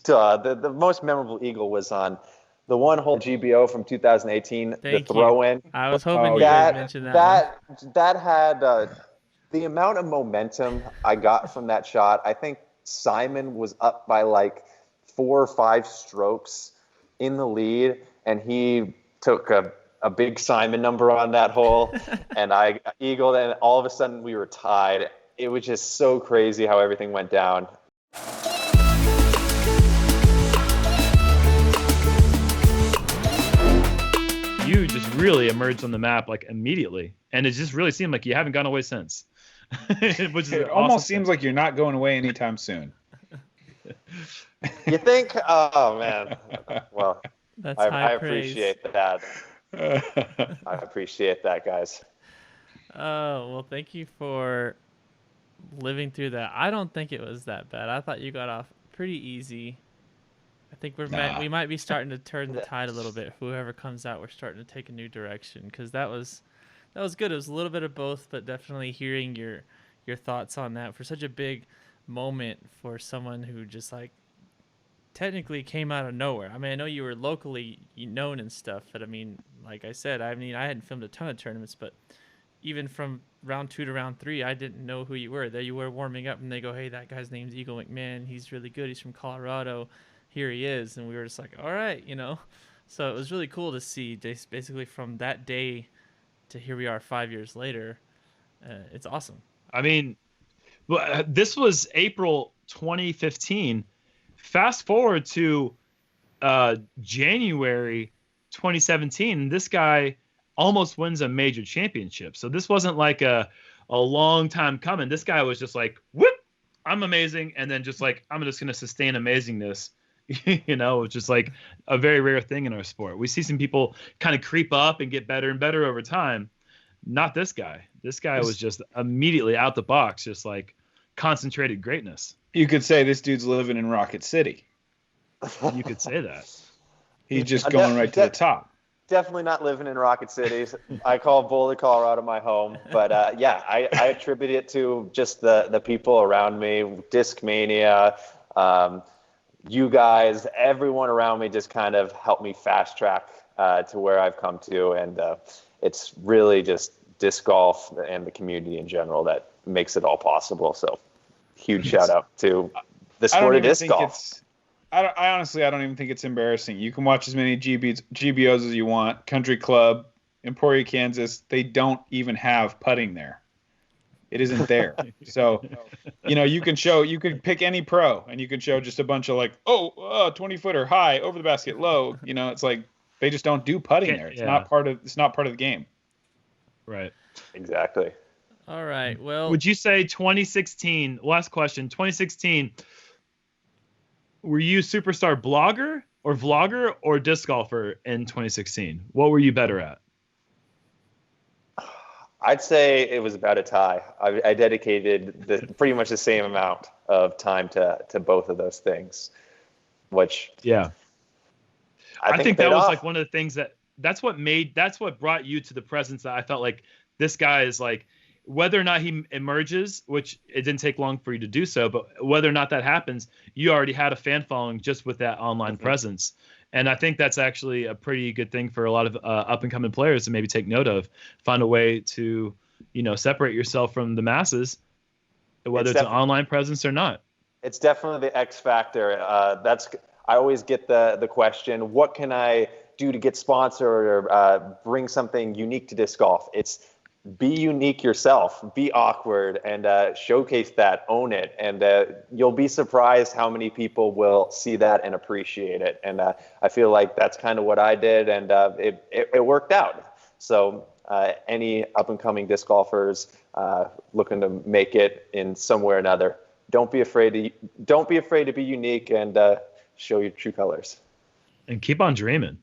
The most memorable eagle was on the one hole GBO from 2018, the Thank you. throw in. I was hoping Oh you yeah. would That mention that one. that had the amount of momentum I got from that shot. I think Simon was up by like 4 or 5 strokes in the lead, and he took a big Simon number on that hole, and I eagled, and all of a sudden we were tied. It was just so crazy how everything went down. You just really emerged on the map like immediately, and it just really seemed like you haven't gone away since. Which is It almost seems like you're not going away anytime soon. You think? Oh man. Well, That's I high praise. appreciate that. I appreciate that, guys. Oh, well, thank you for living through that. I don't think it was that bad. I thought you got off pretty easy. I think we might be starting to turn the tide a little bit. Whoever comes out, we're starting to take a new direction, because that was good. It was a little bit of both, but definitely hearing your thoughts on that for such a big moment for someone who just like technically came out of nowhere. I mean, I know you were locally known and stuff, but I mean, like I said, I mean, I hadn't filmed a ton of tournaments, but even from round 2 to round 3, I didn't know who you were. There you were warming up, and they go, "Hey, that guy's name's Eagle McMahon. He's really good. He's from Colorado. Here he is." And we were just like, all right, So it was really cool to see basically from that day to here we are 5 years later. It's awesome. I mean, this was April 2015. Fast forward to January 2017. This guy almost wins a major championship. So this wasn't like a long time coming. This guy was just like, whoop, I'm amazing. And then just like, I'm just going to sustain amazingness. It's just like a very rare thing in our sport. We see some people kind of creep up and get better and better over time. Not this guy. This guy was just immediately out the box, just like concentrated greatness. You could say this dude's living in Rocket City. You could say that. He's just going right to the top. Definitely not living in Rocket City. I call Boulder, Colorado my home. But yeah, I attribute it to just the people around me, Discmania, you guys, everyone around me just kind of helped me fast track to where I've come to. And it's really just disc golf and the community in general that makes it all possible. So huge shout out to the sport of disc golf. I honestly don't even think it's embarrassing. You can watch as many GBOs as you want. Country Club, Emporia, Kansas, they don't even have putting there. It isn't there. So, you can pick any pro and you can show just a bunch of like, 20-footer high, over the basket, low. It's like they just don't do putting there. It's not part of the game. Right. Exactly. All right. Well, would you say 2016, last question, 2016, were you superstar blogger or vlogger or disc golfer in 2016? What were you better at? I'd say it was about a tie. I dedicated pretty much the same amount of time to both of those things, which I think that was like one of the things that's what brought you to the presence that I felt like this guy is like, whether or not he emerges, which it didn't take long for you to do so, but whether or not that happens, you already had a fan following just with that online presence. And I think that's actually a pretty good thing for a lot of up-and-coming players to maybe take note of. Find a way to, separate yourself from the masses, whether it's an online presence or not. It's definitely the X factor. I always get the question, what can I do to get sponsored or bring something unique to disc golf? It's be unique yourself, be awkward, and showcase that, own it. And you'll be surprised how many people will see that and appreciate it. And I feel like that's kind of what I did, and it worked out. So any up-and-coming disc golfers looking to make it in some way or another, don't be afraid to be unique and show your true colors. And keep on dreaming.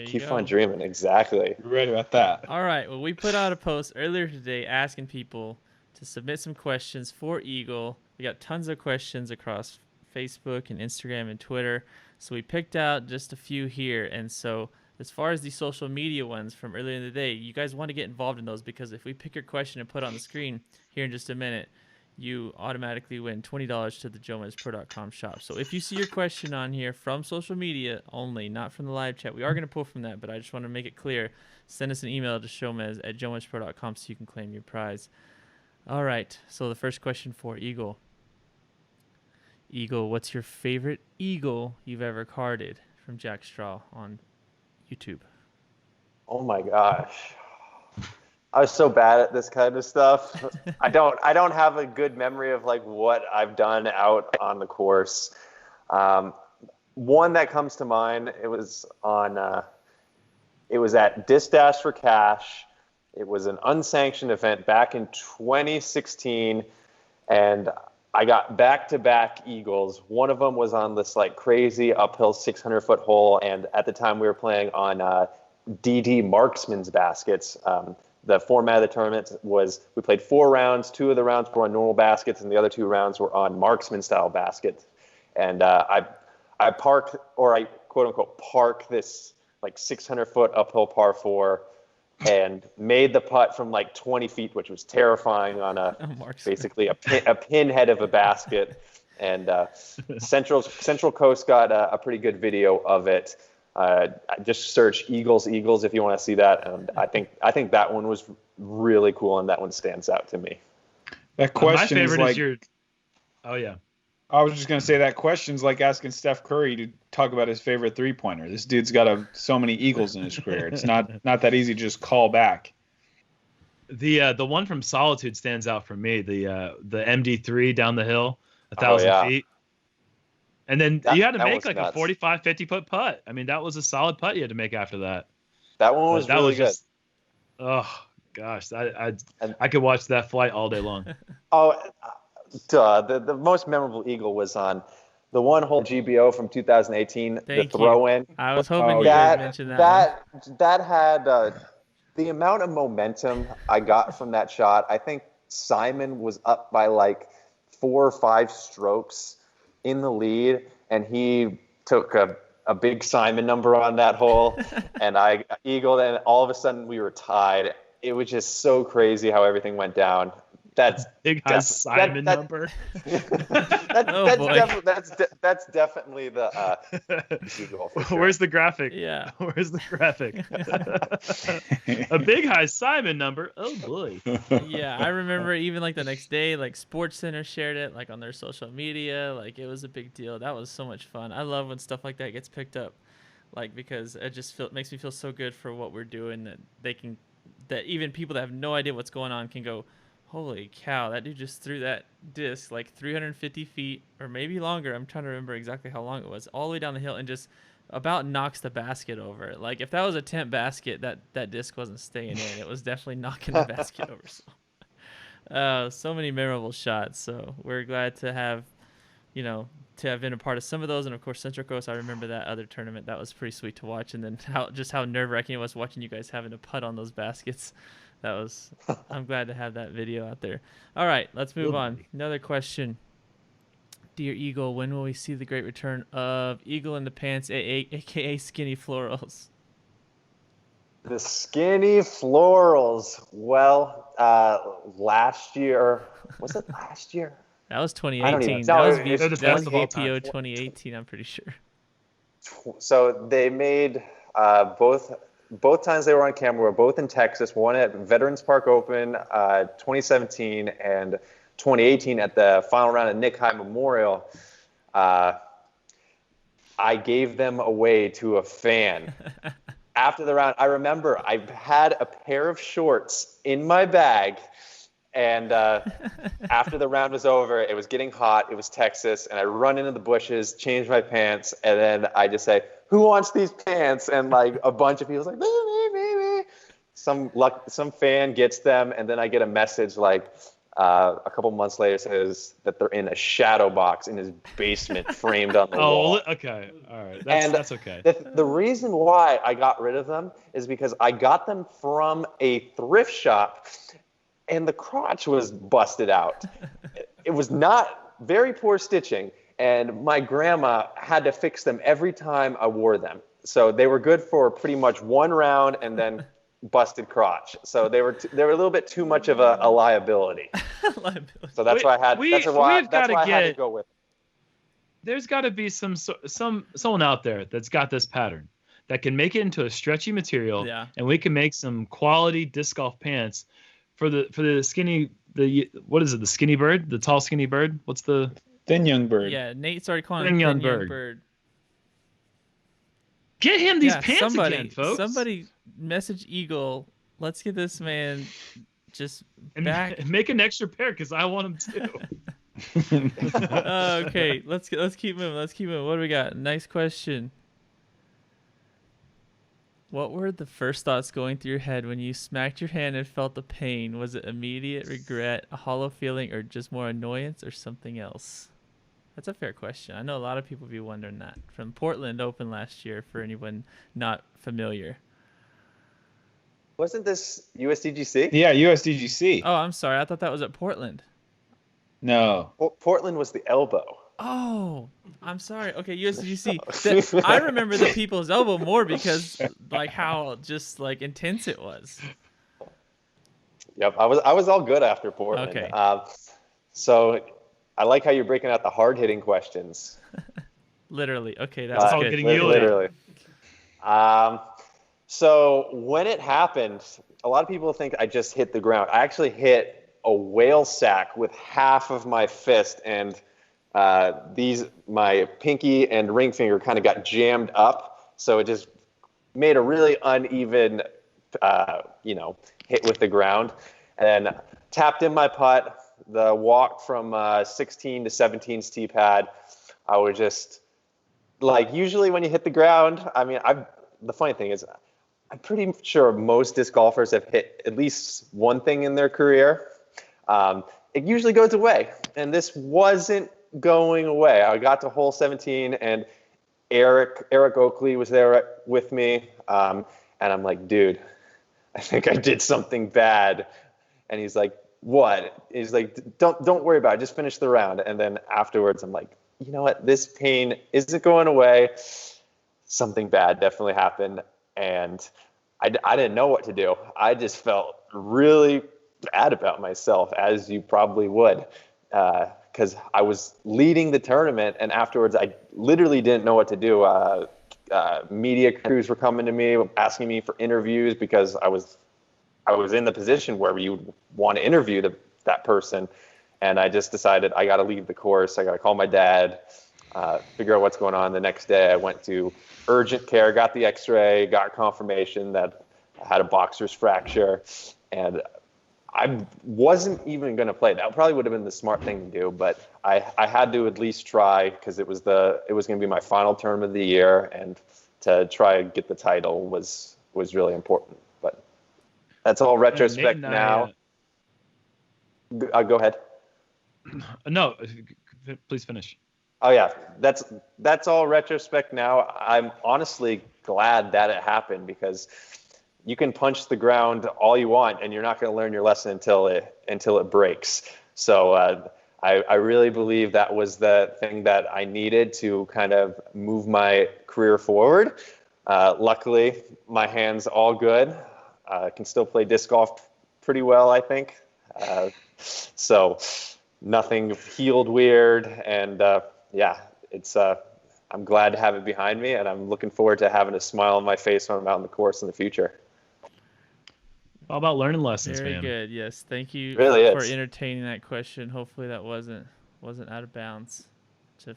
Keep on dreaming, exactly. You're right about that. All right, well, we put out a post earlier today asking people to submit some questions for Eagle. We got tons of questions across Facebook and Instagram and Twitter, so we picked out just a few here. And so as far as the social media ones from earlier in the day, you guys want to get involved in those, because if we pick your question and put it on the screen here in just a minute, you automatically win $20 to the JomezPro.com shop. So if you see your question on here from social media only, not from the live chat, we are going to pull from that, but I just want to make it clear. Send us an email to SHOWMEZ@JomezPro.com so you can claim your prize. All right, so the first question for Eagle. Eagle, what's your favorite eagle you've ever carded? From Jack Straw on YouTube. Oh my gosh. I was so bad at this kind of stuff. I don't have a good memory of like what I've done out on the course. One that comes to mind, it was at Disc Dash for Cash. It was an unsanctioned event back in 2016, and I got back-to-back eagles. One of them was on this like crazy uphill 600-foot hole, and at the time we were playing on DD marksman's baskets. The format of the tournament was we played 4 rounds. 2 of the rounds were on normal baskets, and the other 2 rounds were on marksman-style baskets. And I parked, or I quote-unquote park this like 600-foot uphill par 4 and made the putt from like 20 feet, which was terrifying on basically a pinhead of a basket. And Central Coast got a pretty good video of it. Just search Eagles if you want to see that, and I think that one was really cool, and that one stands out to me. That question my favorite is like, is your. Oh yeah. I was just gonna say that question's like asking Steph Curry to talk about his favorite 3-pointer. This dude's got so many eagles in his career. It's not that easy to just call back. The one from Solitude stands out for me. The MD3 down the hill, 1,000 feet. And then you had to make like a 45, 50-foot putt. I mean, that was a solid putt you had to make after that. That one was really good. Oh, gosh. I could watch that flight all day long. The most memorable eagle was on the one-hole GBO from 2018, the throw-in. I was hoping you would mention that. That had the amount of momentum I got from that shot. I think Simon was up by like 4 or 5 strokes in the lead, and he took a big Simon number on that hole, and I eagled, and all of a sudden we were tied. It was just so crazy how everything went down. That's big Simon number. That's definitely the eagle. For sure. Where's the graphic? Yeah. Where's the graphic? A big high Simon number. Oh boy. Yeah, I remember even like the next day, like SportsCenter shared it like on their social media. Like it was a big deal. That was so much fun. I love when stuff like that gets picked up, like because it just makes me feel so good for what we're doing, that even people that have no idea what's going on can go, holy cow, that dude just threw that disc like 350 feet or maybe longer. I'm trying to remember exactly how long it was, all the way down the hill, and just about knocks the basket over. Like if that was a tent basket, that disc wasn't staying in. It was definitely knocking the basket over. So many memorable shots. So we're glad to have, to have been a part of some of those. And of course, Central Coast, I remember that other tournament. That was pretty sweet to watch. And then how nerve-wracking it was watching you guys having to putt on those baskets. I'm glad to have that video out there. All right, let's move on. Another question. Dear Eagle, when will we see the great return of Eagle in the Pants, aka Skinny Florals? The Skinny Florals. Well, last year. Was it last year? That was 2018. That was VPO 2018, I'm pretty sure. So they made both times they were on camera were both in Texas, one at Veterans Park Open 2017 and 2018 at the final round of Nick High Memorial. I gave them away to a fan. After the round, I remember I had a pair of shorts in my bag, and after the round was over, it was getting hot, it was Texas, and I run into the bushes, change my pants, and then I just say, who wants these pants? And like a bunch of people's like, me. Some fan gets them, and then I get a message like a couple months later says that they're in a shadow box in his basement, framed on the wall. Oh, okay, all right, that's okay. The reason why I got rid of them is because I got them from a thrift shop, and the crotch was busted out. It was not very poor stitching. And my grandma had to fix them every time I wore them. So they were good for pretty much one round, and then busted crotch. So they were a little bit too much of a liability. Liability. So that's why I had to go with it. There's got to be someone out there that's got this pattern that can make it into a stretchy material, and we can make some quality disc golf pants for the skinny, what is it, the skinny bird, the tall skinny bird? What's the thin young bird? Yeah, Nate started calling him thin young bird. Get him these pants again, folks. Somebody message Eagle. Let's get this man just back. And make an extra pair because I want him too. Okay, let's keep moving. What do we got? Next question. What were the first thoughts going through your head when you smacked your hand and felt the pain? Was it immediate regret, a hollow feeling, or just more annoyance, or something else? That's a fair question. I know a lot of people be wondering that. From Portland Open last year, for anyone not familiar. Wasn't this USDGC? Yeah, USDGC. Oh, I'm sorry. I thought that was at Portland. No. Portland was the elbow. Oh, I'm sorry. Okay, USDGC. I remember the people's elbow more because like how just like intense it was. Yep, I was all good after Portland. Okay. So I like how you're breaking out the hard-hitting questions. Literally. Okay, that's good. Getting literally. So when it happened, a lot of people think I just hit the ground. I actually hit a whale sack with half of my fist, and my pinky and ring finger kind of got jammed up, so it just made a really uneven, hit with the ground, and then tapped in my putt. The walk from 16 to 17's tee pad, I was just like, usually when you hit the ground, I mean, the funny thing is, I'm pretty sure most disc golfers have hit at least one thing in their career. It usually goes away, and this wasn't going away. I got to hole 17, and Eric Oakley was there with me, and I'm like, dude, I think I did something bad. And he's like, what? He's like, don't worry about it, just finish the round. And then afterwards, I'm like, you know what, this pain isn't going away. Something bad definitely happened, and I didn't know what to do. I just felt really bad about myself, as you probably would, because I was leading the tournament, and afterwards I literally didn't know what to do. Media crews were coming to me, asking me for interviews because I was in the position where you would want to interview that person, and I just decided I got to leave the course. I got to call my dad, figure out what's going on. The next day I went to urgent care, got the x-ray, got confirmation that I had a boxer's fracture, and I wasn't even going to play. That probably would have been the smart thing to do, but I had to at least try because it was going to be my final term of the year, and to try and get the title was really important. But that's all retrospect now. Go ahead. No, please finish. Oh yeah, that's all retrospect now. I'm honestly glad that it happened, because you can punch the ground all you want, and you're not going to learn your lesson until it breaks. So I really believe that was the thing that I needed to kind of move my career forward. Luckily, my hand's all good. I can still play disc golf pretty well, I think. So nothing healed weird, and it's I'm glad to have it behind me, and I'm looking forward to having a smile on my face when I'm out on the course in the future. All about learning lessons, Very man. good. Yes, thank you for entertaining that question. Hopefully that wasn't out of bounds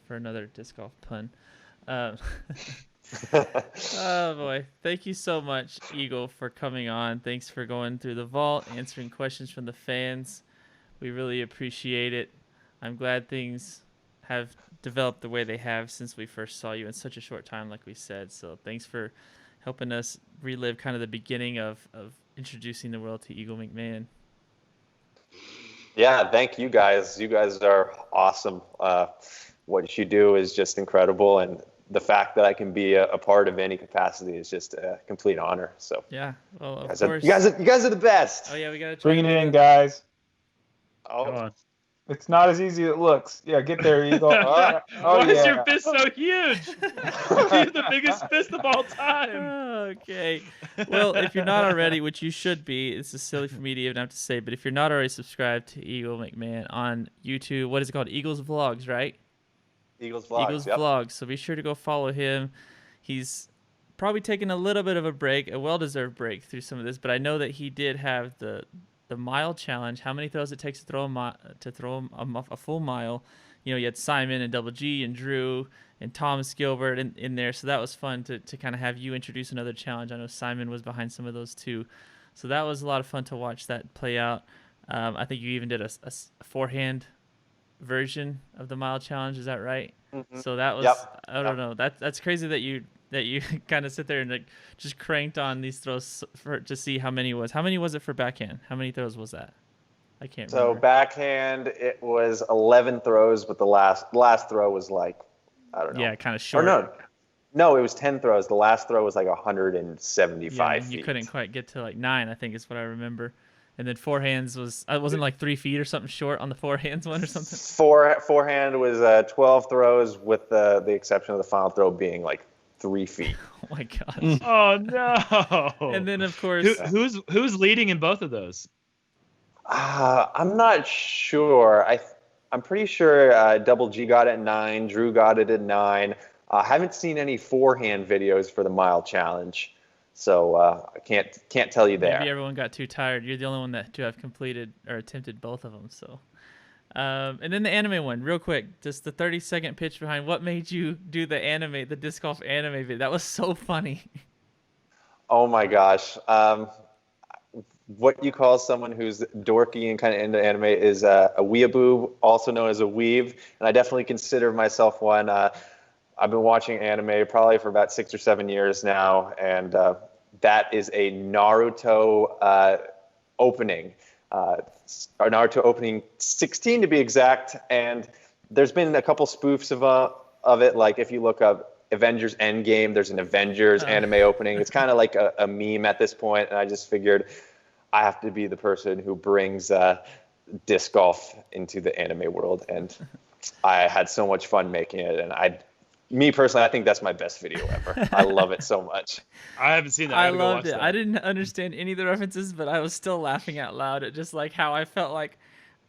for another disc golf pun. Oh boy, thank you so much, Eagle, for coming on. Thanks for going through the vault, answering questions from the fans. We really appreciate it. I'm glad things have developed the way they have since we first saw you in such a short time, like we said. So thanks for helping us relive kind of the beginning of introducing the world to Eagle McMahon. Yeah, thank you guys. You guys are awesome. What you do is just incredible, and the fact that I can be a part of any capacity is just a complete honor. So yeah, well, of course. You You guys are the best. Oh yeah, we gotta bring it in, guys. Oh, Come on. It's not as easy as it looks. Yeah, get there, Eagle. Why is yeah. your fist so huge? You're the biggest fist of all time. Okay. Well, if you're not already, which you should be, it's just silly for me to even have to say, but if you're not already subscribed to Eagle McMahon on YouTube, what is it called? Eagles Vlogs, right? Eagles Vlogs. Eagles Vlogs. So be sure to go follow him. He's probably taken a little bit of a break, a well-deserved break through some of this, but I know that he did have the mile challenge. How many throws it takes to throw a full mile? You know, you had Simon and Double G and Drew and Thomas Gilbert in there, so that was fun to kind of have you introduce another challenge. I know Simon was behind some of those too, so that was a lot of fun to watch that play out. I think you even did a forehand version of the mile challenge. Is that right? Mm-hmm. So that was I don't know. That's crazy that you kind of sit there and like just cranked on these throws to see how many was. How many was it for backhand? How many throws was that? I can't remember. So backhand, it was 11 throws, but the last throw was like, I don't know. Yeah, kind of short. Or no, it was 10 throws. The last throw was like 175 feet. You couldn't quite get to like 9, I think is what I remember. And then forehands wasn't like 3 feet or something short on the forehands one or something. Forehand was 12 throws, with the exception of the final throw being like 3 feet. Oh my gosh. Oh no. And then of course, who's leading in both of those? I'm not sure. I'm pretty sure Double G got it at 9. Drew got it at 9. I haven't seen any forehand videos for the mile challenge, so I can't tell you there. Maybe everyone got too tired. You're the only one to have completed or attempted both of them. So, and then the anime one, real quick, just the 30-second pitch behind. What made you do the disc golf anime video? That was so funny. Oh my gosh. What you call someone who's dorky and kind of into anime is a weeaboo, also known as a weeb, and I definitely consider myself one. I've been watching anime probably for about 6 or 7 years now, and that is a Naruto opening, Naruto opening 16 to be exact, and there's been a couple spoofs of it, like if you look up Avengers Endgame, there's an Avengers anime opening. It's kind of like a meme at this point, and I just figured I have to be the person who brings disc golf into the anime world, and I had so much fun making it, and me personally, I think that's my best video ever. I love it so much. I haven't seen that. I loved it. I didn't understand any of the references, but I was still laughing out loud at just like how I felt like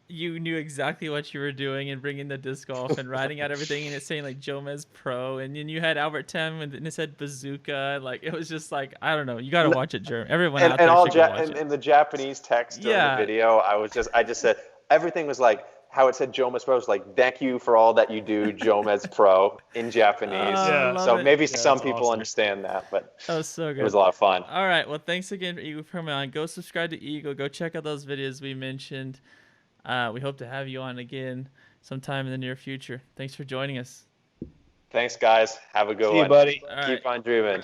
you knew exactly what you were doing and bringing the disc golf and writing out everything, and it's saying like JomezPro, and then you had Albert Tem and it said bazooka. Like it was just like, I don't know. You got to watch it, Jeremy. Everyone out there should go watch it. In the Japanese text during the video, I just said everything was like how it said JomezPro was like, thank you for all that you do, JomezPro, in Japanese. So maybe some people understand that, but that was so good. It was a lot of fun. All right. Well, thanks again for Eagle for coming on. Go subscribe to Eagle. Go check out those videos we mentioned. We hope to have you on again sometime in the near future. Thanks for joining us. Thanks, guys. Have a good one. See you, buddy. Keep on dreaming.